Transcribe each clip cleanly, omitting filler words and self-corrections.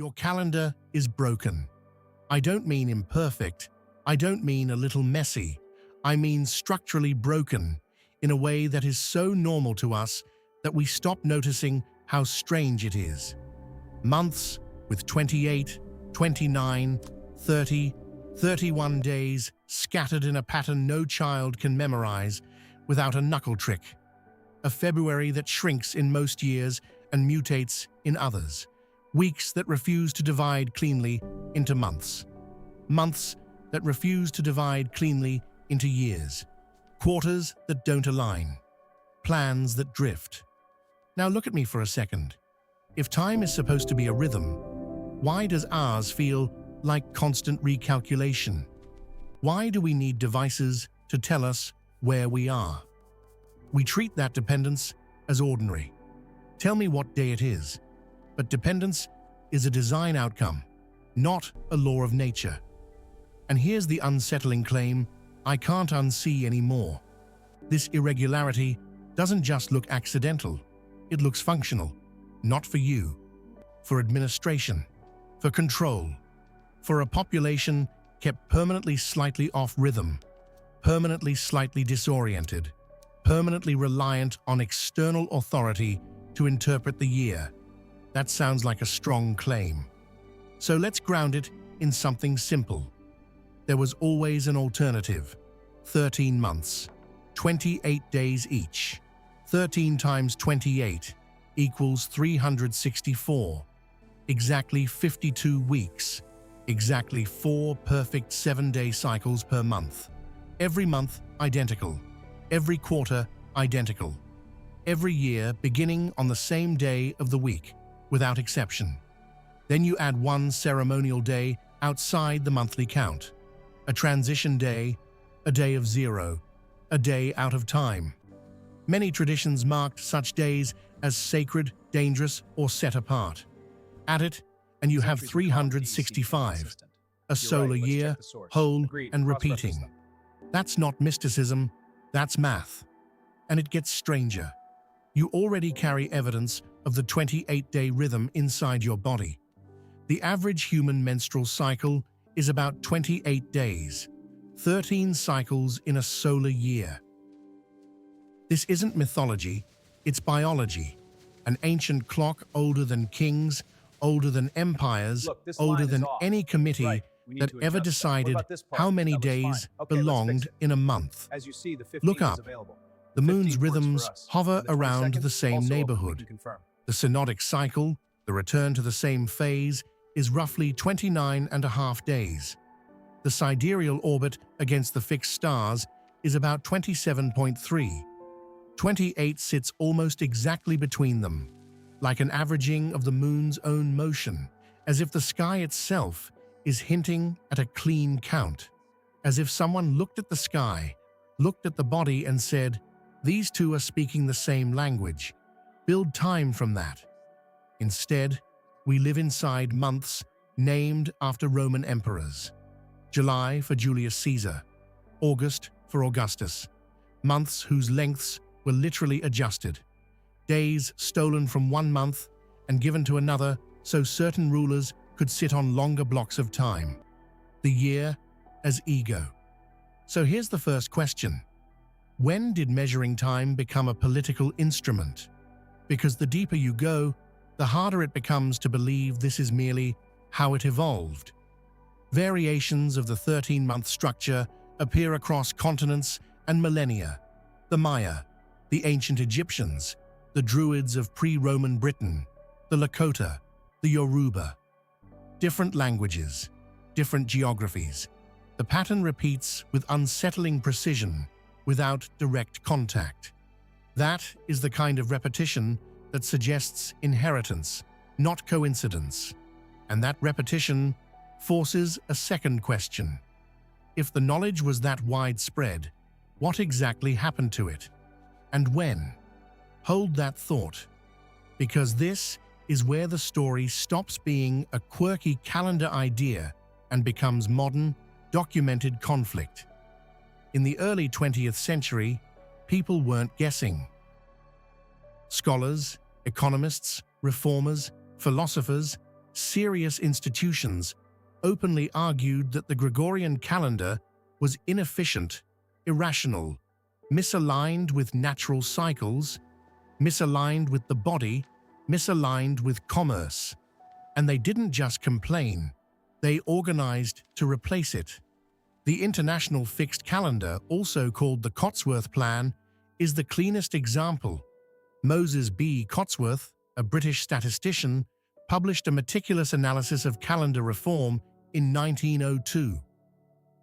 Your calendar is broken. I don't mean imperfect. I don't mean a little messy. I mean structurally broken in a way that is so normal to us that we stop noticing how strange it is. Months with 28, 29, 30, 31 days scattered in a pattern no child can memorize without a knuckle trick. A February that shrinks in most years and mutates in others. Weeks that refuse to divide cleanly into months. Months that refuse to divide cleanly into years. Quarters that don't align. Plans that drift. Now look at me for a second. If time is supposed to be a rhythm, why does ours feel like constant recalculation? Why do we need devices to tell us where we are? We treat that dependence as ordinary. Tell me what day it is. But dependence is a design outcome, not a law of nature. And here's the unsettling claim I can't unsee anymore. This irregularity doesn't just look accidental, it looks functional. Not for you, for administration, for control, for a population kept permanently slightly off rhythm, permanently slightly disoriented, permanently reliant on external authority to interpret the year. That sounds like a strong claim. So let's ground it in something simple. There was always an alternative. 13 months, 28 days each. 13 times 28 equals 364. Exactly 52 weeks. Exactly 4 perfect 7-day cycles per month. Every month identical. Every quarter identical. Every year beginning on the same day of the week, without exception. Then you add one ceremonial day outside the monthly count. A transition day, a day of zero, a day out of time. Many traditions marked such days as sacred, dangerous, or set apart. Add it, and you have 365, a solar year, whole and repeating. That's not mysticism, that's math. And it gets stranger. You already carry evidence of the 28-day rhythm inside your body. The average human menstrual cycle is about 28 days, 13 cycles in a solar year. This isn't mythology, it's biology. An ancient clock older than kings, older than empires, older than any committee that ever decided how many days belonged in a month. Look up. The moon's rhythms hover around the same neighborhood. The synodic cycle, the return to the same phase, is roughly 29.5 days. The sidereal orbit against the fixed stars is about 27.3. 28 sits almost exactly between them, like an averaging of the moon's own motion, as if the sky itself is hinting at a clean count, as if someone looked at the sky, looked at the body and said, "These two are speaking the same language. Build time from that." Instead, we live inside months named after Roman emperors. July for Julius Caesar, August for Augustus. Months whose lengths were literally adjusted. Days stolen from one month and given to another so certain rulers could sit on longer blocks of time. The year as ego. So here's the first question. When did measuring time become a political instrument? Because the deeper you go, the harder it becomes to believe this is merely how it evolved. Variations of the 13-month structure appear across continents and millennia. The Maya, the ancient Egyptians, the Druids of pre-Roman Britain, the Lakota, the Yoruba. Different languages, different geographies. The pattern repeats with unsettling precision, without direct contact. That is the kind of repetition that suggests inheritance, not coincidence. And that repetition forces a second question. If the knowledge was that widespread, what exactly happened to it? And when? Hold that thought, because this is where the story stops being a quirky calendar idea and becomes modern, documented conflict. In the early 20th century, people weren't guessing. Scholars, economists, reformers, philosophers, serious institutions openly argued that the Gregorian calendar was inefficient, irrational, misaligned with natural cycles, misaligned with the body, misaligned with commerce. And they didn't just complain, they organized to replace it. The International Fixed Calendar, also called the Cotsworth Plan, is the cleanest example. Moses B. Cotsworth, a British statistician, published a meticulous analysis of calendar reform in 1902.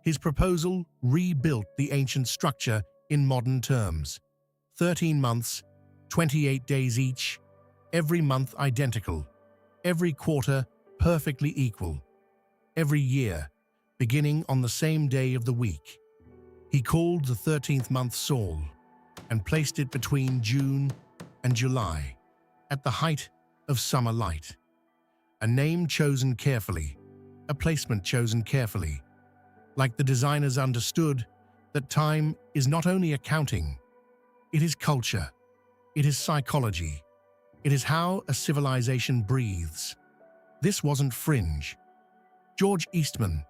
His proposal rebuilt the ancient structure in modern terms. 13 months, 28 days each, every month identical, every quarter perfectly equal, every year beginning on the same day of the week. He called the 13th month Saul and placed it between June and July, at the height of summer light. A name chosen carefully, a placement chosen carefully. Like the designers understood that time is not only accounting, it is culture, it is psychology, it is how a civilization breathes. This wasn't fringe. George Eastman,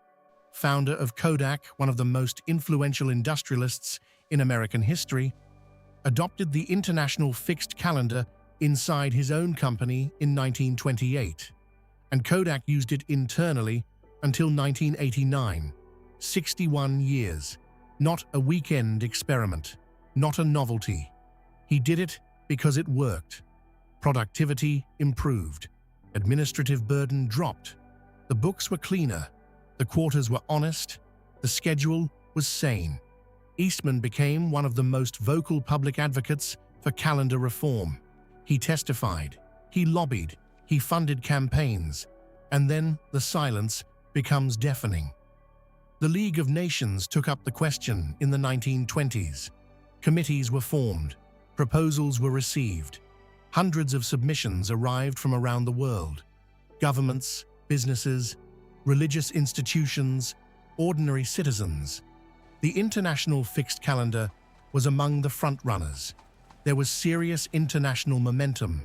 founder of Kodak, one of the most influential industrialists in American history, adopted the International Fixed Calendar inside his own company in 1928, and Kodak used it internally until 1989, 61 years. Not a weekend experiment, not a novelty. He did it because it worked. Productivity improved, administrative burden dropped, the books were cleaner, the quarters were honest, the schedule was sane. Eastman became one of the most vocal public advocates for calendar reform. He testified, he lobbied, he funded campaigns, and then the silence becomes deafening. The League of Nations took up the question in the 1920s. Committees were formed, proposals were received. Hundreds of submissions arrived from around the world. Governments, businesses, religious institutions, ordinary citizens. The International Fixed Calendar was among the front-runners. There was serious international momentum.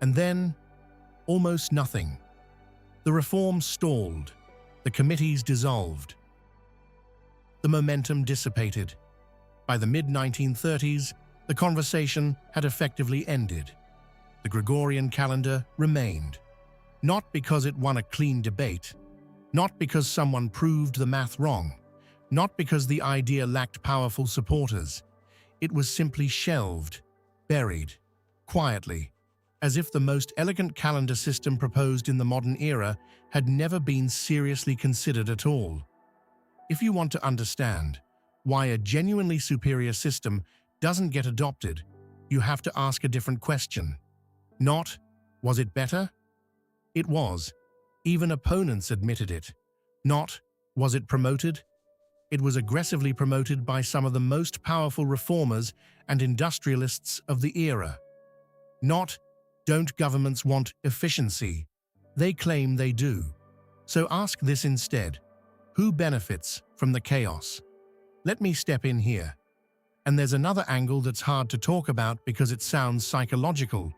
And then, almost nothing. The reform stalled. The committees dissolved. The momentum dissipated. By the mid-1930s, the conversation had effectively ended. The Gregorian calendar remained. Not because it won a clean debate, not because someone proved the math wrong, not because the idea lacked powerful supporters. It was simply shelved, buried, quietly, as if the most elegant calendar system proposed in the modern era had never been seriously considered at all. If you want to understand why a genuinely superior system doesn't get adopted, you have to ask a different question. Not, was it better? It was. Even opponents admitted it. Not, was it promoted? It was aggressively promoted by some of the most powerful reformers and industrialists of the era. Not, don't governments want efficiency? They claim they do. So ask this instead. Who benefits from the chaos? Let me step in here. And there's another angle that's hard to talk about because it sounds psychological,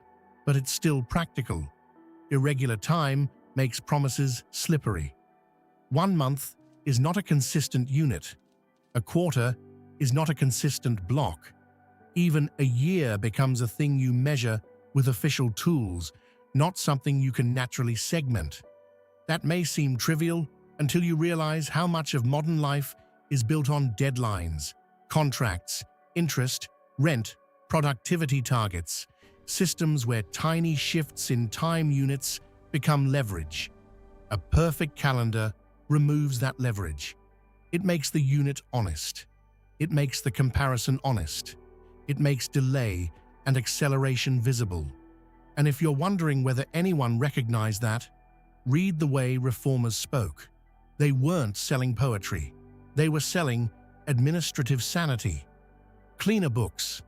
but it's still practical. Irregular time makes promises slippery. 1 month is not a consistent unit. A quarter is not a consistent block. Even a year becomes a thing you measure with official tools, not something you can naturally segment. That may seem trivial until you realize how much of modern life is built on deadlines, contracts, interest, rent, productivity targets, systems where tiny shifts in time units become leverage. A perfect calendar removes that leverage. It makes the unit honest. It makes the comparison honest. It makes delay and acceleration visible. And if you're wondering whether anyone recognized that, read the way reformers spoke. They weren't selling poetry. They were selling administrative sanity. Cleaner books,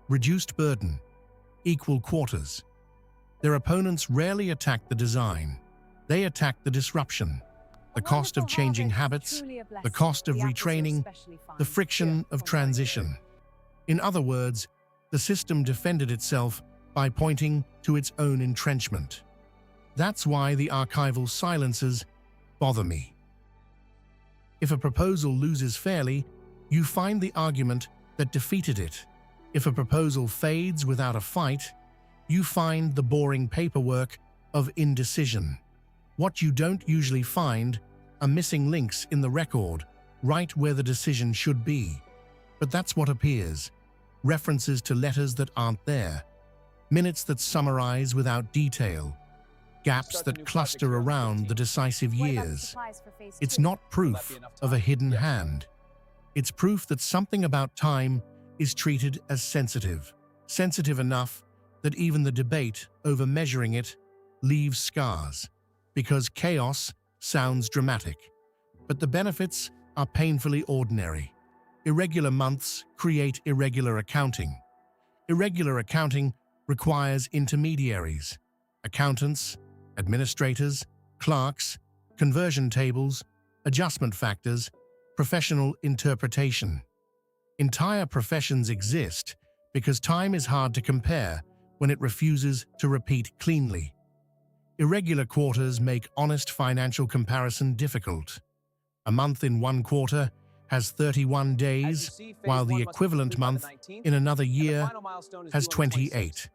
reduced burden, equal quarters. Their opponents rarely attacked the design. They attacked the disruption, the cost of changing habits, the cost of retraining, the friction of transition. In other words, the system defended itself by pointing to its own entrenchment. That's why the archival silences bother me. If a proposal loses fairly, you find the argument that defeated it. If a proposal fades without a fight, you find the boring paperwork of indecision. What you don't usually find are missing links in the record, right where the decision should be. But that's what appears. References to letters that aren't there. Minutes that summarize without detail. Gaps that cluster around the decisive years. It's not proof of a hidden hand. It's proof that something about time is treated as sensitive. Sensitive enough that even the debate over measuring it leaves scars. Because chaos sounds dramatic, but the benefits are painfully ordinary. Irregular months create irregular accounting. Irregular accounting requires intermediaries, accountants, administrators, clerks, conversion tables, adjustment factors, professional interpretation. Entire professions exist because time is hard to compare when it refuses to repeat cleanly. Irregular quarters make honest financial comparison difficult. A month in one quarter has 31 days, while the equivalent month in another year has 28.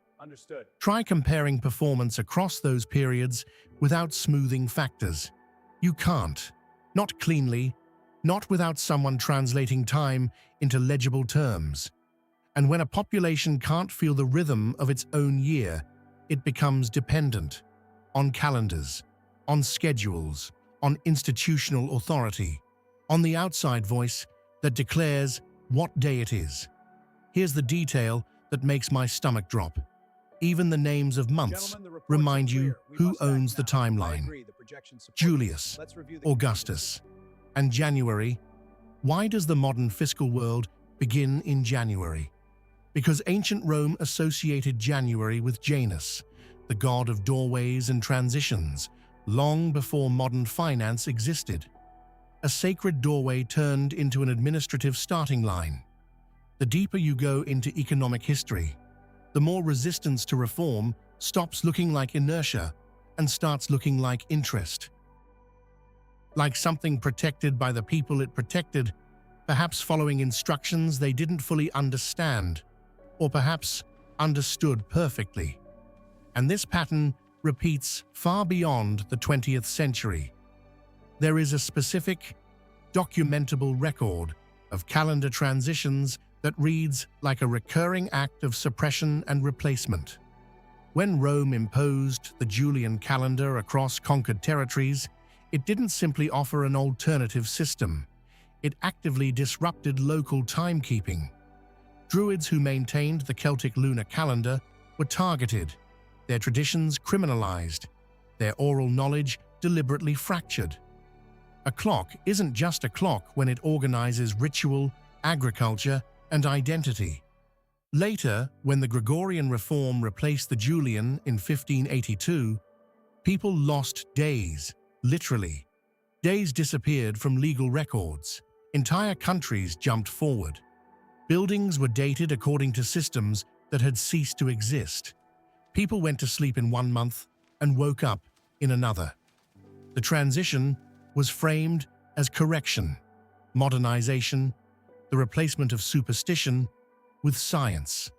Try comparing performance across those periods without smoothing factors. You can't. Not cleanly, not without someone translating time into legible terms. And when a population can't feel the rhythm of its own year, it becomes dependent on calendars, on schedules, on institutional authority, on the outside voice that declares what day it is. Here's the detail that makes my stomach drop. Even the names of months remind you who owns the timeline. Julius, Augustus, and January. Why does the modern fiscal world begin in January? Because ancient Rome associated January with Janus, the god of doorways and transitions, long before modern finance existed. A sacred doorway turned into an administrative starting line. The deeper you go into economic history, the more resistance to reform stops looking like inertia and starts looking like interest. Like something protected by the people it protected, perhaps following instructions they didn't fully understand, or perhaps understood perfectly. And this pattern repeats far beyond the 20th century. There is a specific, documentable record of calendar transitions that reads like a recurring act of suppression and replacement. When Rome imposed the Julian calendar across conquered territories, it didn't simply offer an alternative system. It actively disrupted local timekeeping. Druids who maintained the Celtic lunar calendar were targeted, their traditions criminalized, their oral knowledge deliberately fractured. A clock isn't just a clock when it organizes ritual, agriculture, and identity. Later, when the Gregorian reform replaced the Julian in 1582, people lost days, literally. Days disappeared from legal records. Entire countries jumped forward. Buildings were dated according to systems that had ceased to exist. People went to sleep in one month and woke up in another. The transition was framed as correction, modernization, the replacement of superstition with science.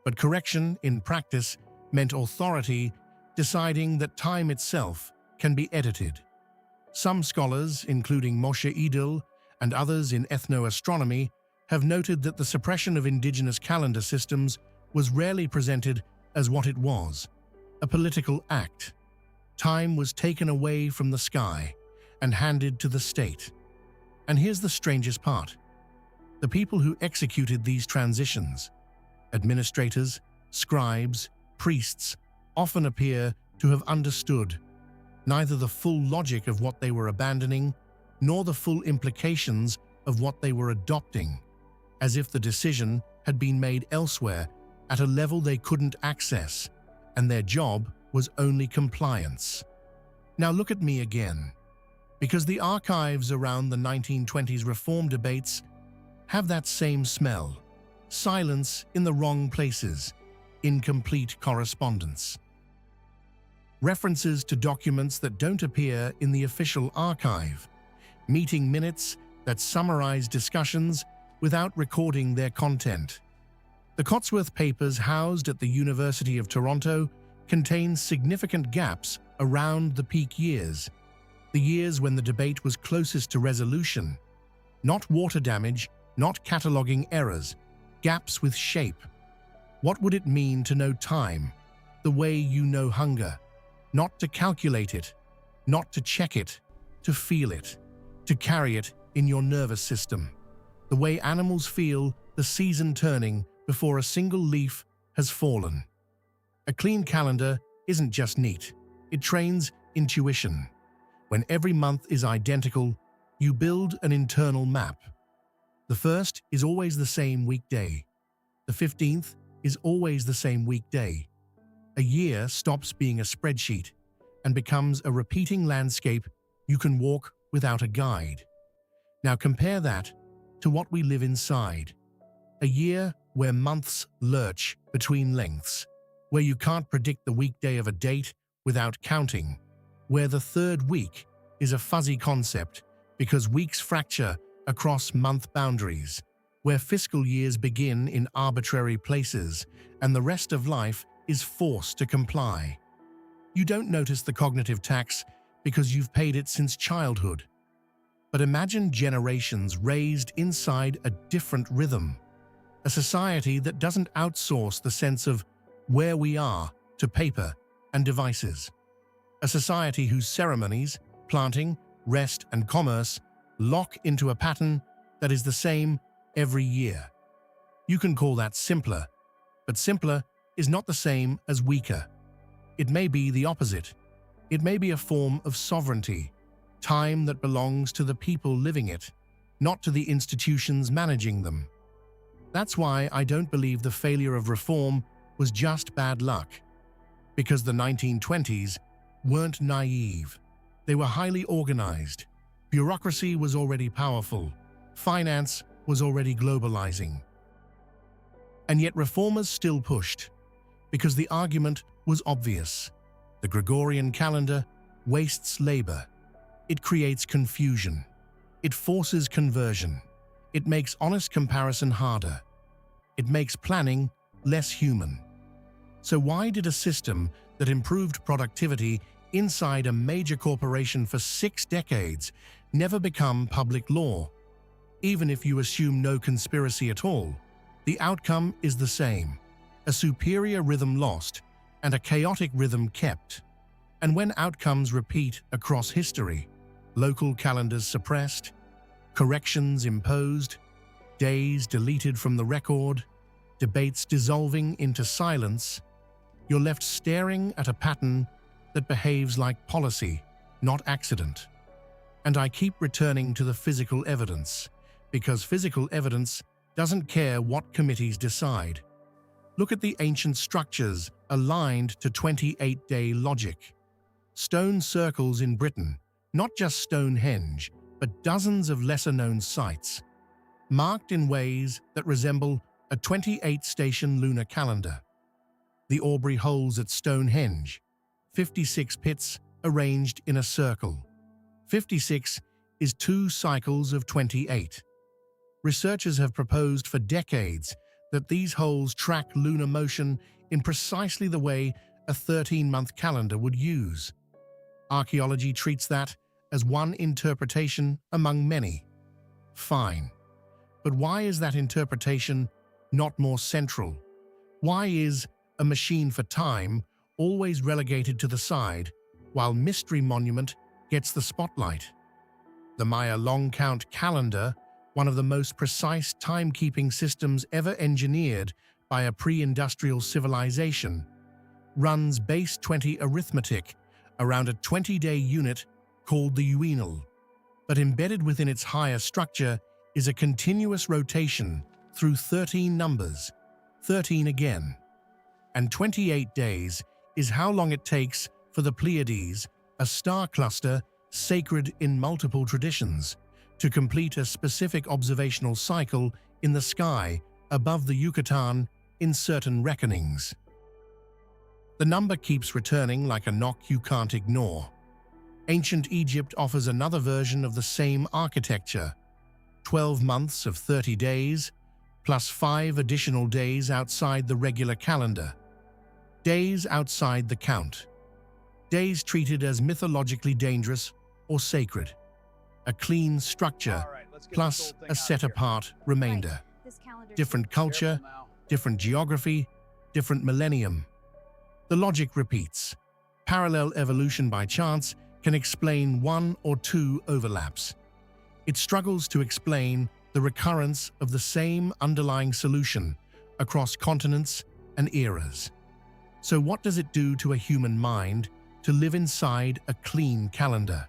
But correction, in practice, meant authority deciding that time itself can be edited. Some scholars, including Moshe Idil and others in ethnoastronomy, have noted that the suppression of indigenous calendar systems was rarely presented as what it was, a political act. Time was taken away from the sky and handed to the state. And here's the strangest part. The people who executed these transitions, administrators, scribes, priests, often appear to have understood neither the full logic of what they were abandoning nor the full implications of what they were adopting, as if the decision had been made elsewhere at a level they couldn't access, and their job was only compliance. Now look at me again, because the archives around the 1920s reform debates have that same smell: silence in the wrong places, incomplete correspondence. references to documents that don't appear in the official archive, meeting minutes that summarize discussions without recording their content. The Cotsworth Papers housed at the University of Toronto contain significant gaps around the peak years, the years when the debate was closest to resolution. Not water damage, not cataloging errors, gaps with shape. What would it mean to know time, the way you know hunger? Not to calculate it, not to check it, to feel it, to carry it in your nervous system. The way animals feel the season turning before a single leaf has fallen. A clean calendar isn't just neat, it trains intuition. When every month is identical, you build an internal map. The 1st is always the same weekday. The 15th is always the same weekday. A year stops being a spreadsheet and becomes a repeating landscape you can walk without a guide. Now compare that to what we live inside. A year where months lurch between lengths, where you can't predict the weekday of a date without counting, where the 3rd week is a fuzzy concept because weeks fracture across month boundaries, where fiscal years begin in arbitrary places and the rest of life is forced to comply. You don't notice the cognitive tax because you've paid it since childhood. But imagine generations raised inside a different rhythm, a society that doesn't outsource the sense of where we are to paper and devices, a society whose ceremonies, planting, rest, and commerce lock into a pattern that is the same every year. You can call that simpler, but simpler is not the same as weaker. It may be the opposite. It may be a form of sovereignty, time that belongs to the people living it, not to the institutions managing them. That's why I don't believe the failure of reform was just bad luck, because the 1920s weren't naive. They were highly organized. Bureaucracy was already powerful. Finance was already globalizing. And yet reformers still pushed, because the argument was obvious. The Gregorian calendar wastes labor. It creates confusion. It forces conversion. It makes honest comparison harder. It makes planning less human. So why did a system that improved productivity inside a major corporation for 6 decades never become public law? Even if you assume no conspiracy at all, the outcome is the same: a superior rhythm lost and a chaotic rhythm kept. And when outcomes repeat across history, local calendars suppressed, corrections imposed, days deleted from the record, debates dissolving into silence, you're left staring at a pattern that behaves like policy, not accident. And I keep returning to the physical evidence, because physical evidence doesn't care what committees decide. Look at the ancient structures aligned to 28-day logic. Stone circles in Britain, not just Stonehenge, but dozens of lesser-known sites, marked in ways that resemble a 28-station lunar calendar. The Aubrey holes at Stonehenge, 56 pits arranged in a circle. 56 is 2 cycles of 28. Researchers have proposed for decades that these holes track lunar motion in precisely the way a 13-month calendar would use. Archaeology treats that as one interpretation among many. Fine. But why is that interpretation not more central? Why is a machine for time always relegated to the side, while Mystery Monument gets the spotlight? The Maya long count calendar, one of the most precise timekeeping systems ever engineered by a pre-industrial civilization, runs base 20 arithmetic around a 20-day unit called the uenal. But embedded within its higher structure is a continuous rotation through 13 numbers, 13 again. And 28 days is how long it takes for the Pleiades, a star cluster sacred in multiple traditions, to complete a specific observational cycle in the sky above the Yucatan in certain reckonings. The The number keeps returning like a knock you can't ignore. Ancient Egypt offers another version of the same architecture: 12 months of 30 days, plus 5 additional days outside the regular calendar. Days outside the count. Days treated as mythologically dangerous or sacred. A clean structure, plus a set-apart remainder. Different culture, different geography, different millennium. The logic repeats. Parallel evolution by chance can explain 1 or 2 overlaps. It struggles to explain the recurrence of the same underlying solution across continents and eras. So what does it do to a human mind to live inside a clean calendar?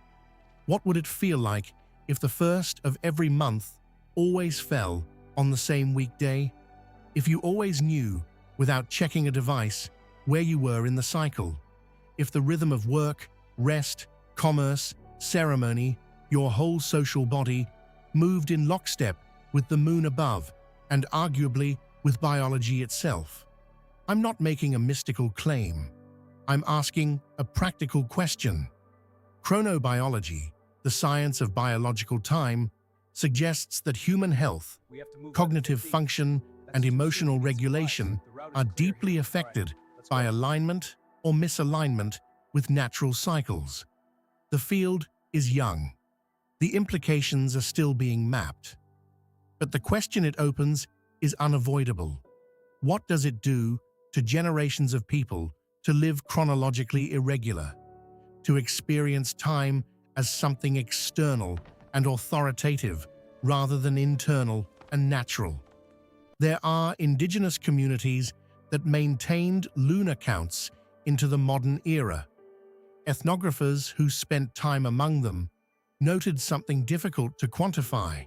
What would it feel like if the first of every month always fell on the same weekday? If you always knew, without checking a device, where you were in the cycle? If the rhythm of work, rest, commerce, ceremony, your whole social body moved in lockstep with the moon above and arguably with biology itself? I'm not making a mystical claim. I'm asking a practical question. Chronobiology, the science of biological time, suggests that human health, cognitive function, and emotional regulation are deeply affected by alignment or misalignment with natural cycles. The field is young. The implications are still being mapped. But the question it opens is unavoidable. What does it do to generations of people to live chronologically irregular, to experience time as something external and authoritative rather than internal and natural? There are indigenous communities that maintained lunar counts into the modern era. Ethnographers who spent time among them noted something difficult to quantify: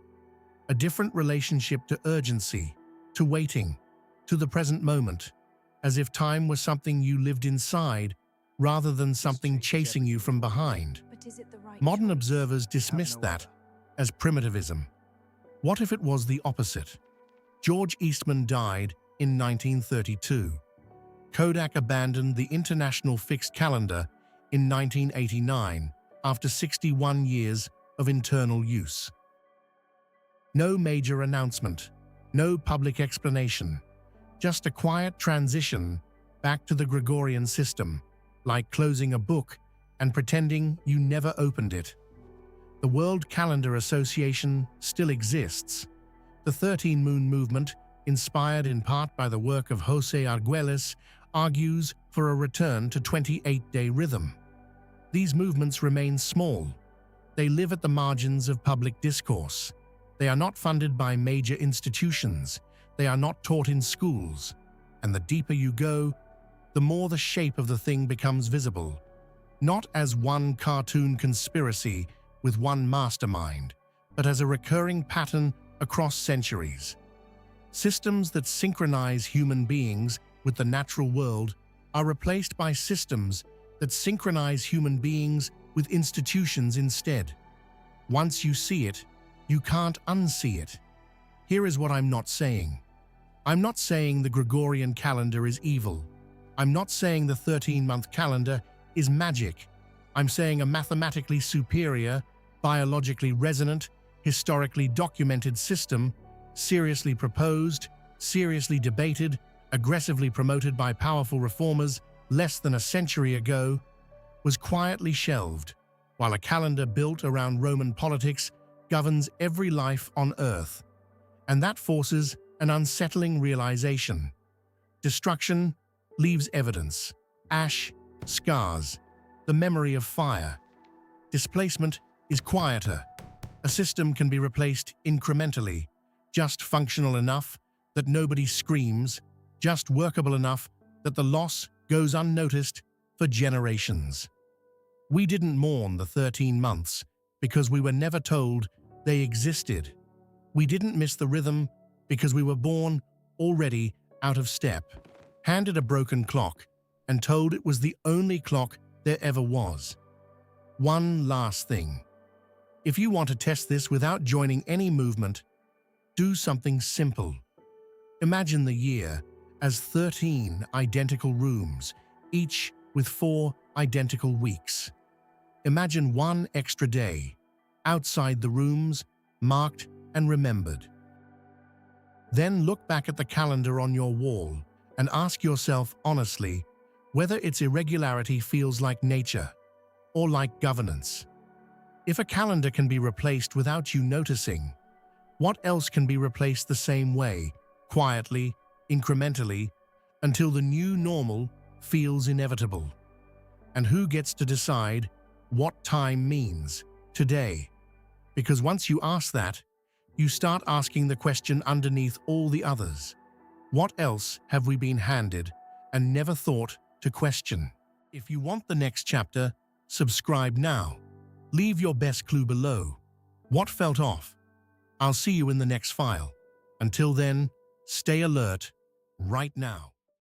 a different relationship to urgency, to waiting, to the present moment, as if time was something you lived inside rather than something chasing you from behind. Modern observers dismissed that as primitivism. What if it was the opposite? George Eastman died in 1932. Kodak abandoned the international fixed calendar in 1989 after 61 years of internal use. No major announcement, no public explanation, just a quiet transition back to the Gregorian system, like closing a book and pretending you never opened it. The World Calendar Association still exists. The 13 Moon movement, inspired in part by the work of José Argüelles, argues for a return to 28-day rhythm. These movements remain small. They live at the margins of public discourse. They are not funded by major institutions. They are not taught in schools. And the deeper you go, the more the shape of the thing becomes visible. Not as one cartoon conspiracy with one mastermind, but as a recurring pattern across centuries. Systems that synchronize human beings with the natural world are replaced by systems that synchronize human beings with institutions instead. Once you see it, you can't unsee it. Here is what I'm not saying. I'm not saying the Gregorian calendar is evil. I'm not saying the 13-month calendar is magic. I'm saying a mathematically superior, biologically resonant, historically documented system, seriously proposed, seriously debated, aggressively promoted by powerful reformers less than a century ago, was quietly shelved, while a calendar built around Roman politics governs every life on Earth. And that forces an unsettling realization. Destruction leaves evidence, ash, scars, the memory of fire. Displacement is quieter. A system can be replaced incrementally, just functional enough that nobody screams, just workable enough that the loss goes unnoticed for generations. We didn't mourn the 13 months because we were never told they existed. We didn't miss the rhythm because we were born already out of step, handed a broken clock, and told it was the only clock there ever was. One last thing. If you want to test this without joining any movement, do something simple. Imagine the year as 13 identical rooms, each with 4 identical weeks. Imagine one extra day, outside the rooms, marked and remembered. Then look back at the calendar on your wall and ask yourself honestly whether its irregularity feels like nature or like governance. If a calendar can be replaced without you noticing, what else can be replaced the same way, quietly, incrementally, until the new normal feels inevitable? And who gets to decide what time means today? Because once you ask that, you start asking the question underneath all the others. What else have we been handed and never thought to question? If you want the next chapter, subscribe now. Leave your best clue below. What felt off? I'll see you in the next file. Until then, stay alert right now.